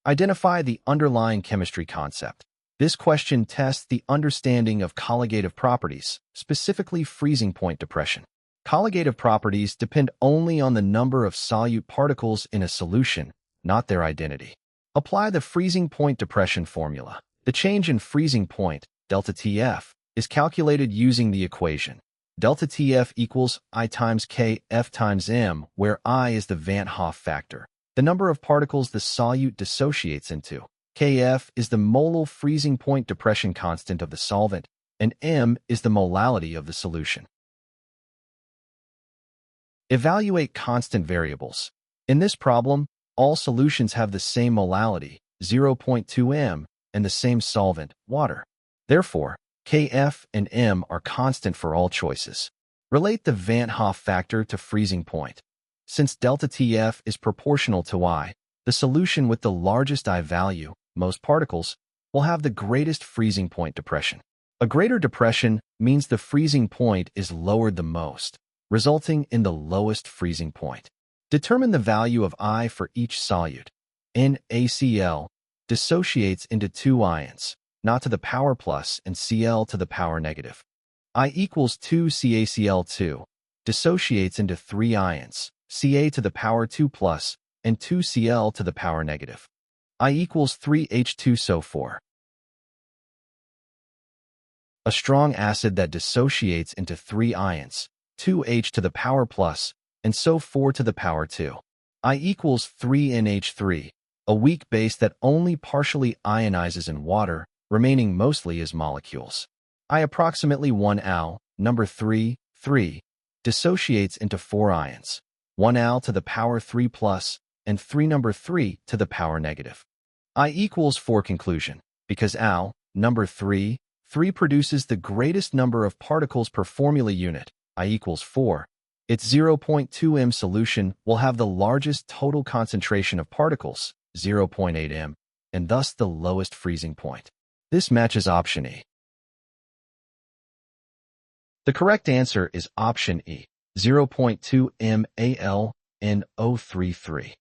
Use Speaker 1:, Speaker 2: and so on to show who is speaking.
Speaker 1: Identify the underlying chemistry concept. This question tests the understanding of colligative properties, specifically freezing point depression. Colligative properties depend only on the number of solute particles in a solution, not their identity. Apply the freezing point depression formula. The change in freezing point, delta Tf, is calculated using the equation. Delta Tf equals I times K F times M, where I is the Van Hoff factor, the number of particles the solute dissociates into. Kf is the molal freezing point depression constant of the solvent, and M is the molality of the solution. Evaluate constant variables. In this problem, all solutions have the same molality, 0.2 m, and the same solvent, water. Therefore, Kf and M are constant for all choices. Relate the Van Hoff factor to freezing point. Since delta Tf is proportional to I, the solution with the largest I value, most particles, will have the greatest freezing point depression. A greater depression means the freezing point is lowered the most, resulting in the lowest freezing point. Determine the value of I for each solute. NaCl dissociates into two ions, not to the power plus and Cl to the power negative. I equals 2 CaCl2 dissociates into three ions, Ca to the power 2 plus and 2 Cl to the power negative. I equals 3H2SO4. A strong acid that dissociates into three ions, 2H to the power plus and SO4 to the power 2. I equals 3NH3, a weak base that only partially ionizes in water, remaining mostly as molecules. I approximately 1 Al, number 3, 3, dissociates into four ions, 1 Al to the power 3 plus and 3 number 3 to the power negative. I equals 4 conclusion. Because Al, number 3, 3 produces the greatest number of particles per formula unit, I equals 4, its 0.2 m solution will have the largest total concentration of particles, 0.8 m, and thus the lowest freezing point. This matches option E. The correct answer is option E, 0.2 m Al N033.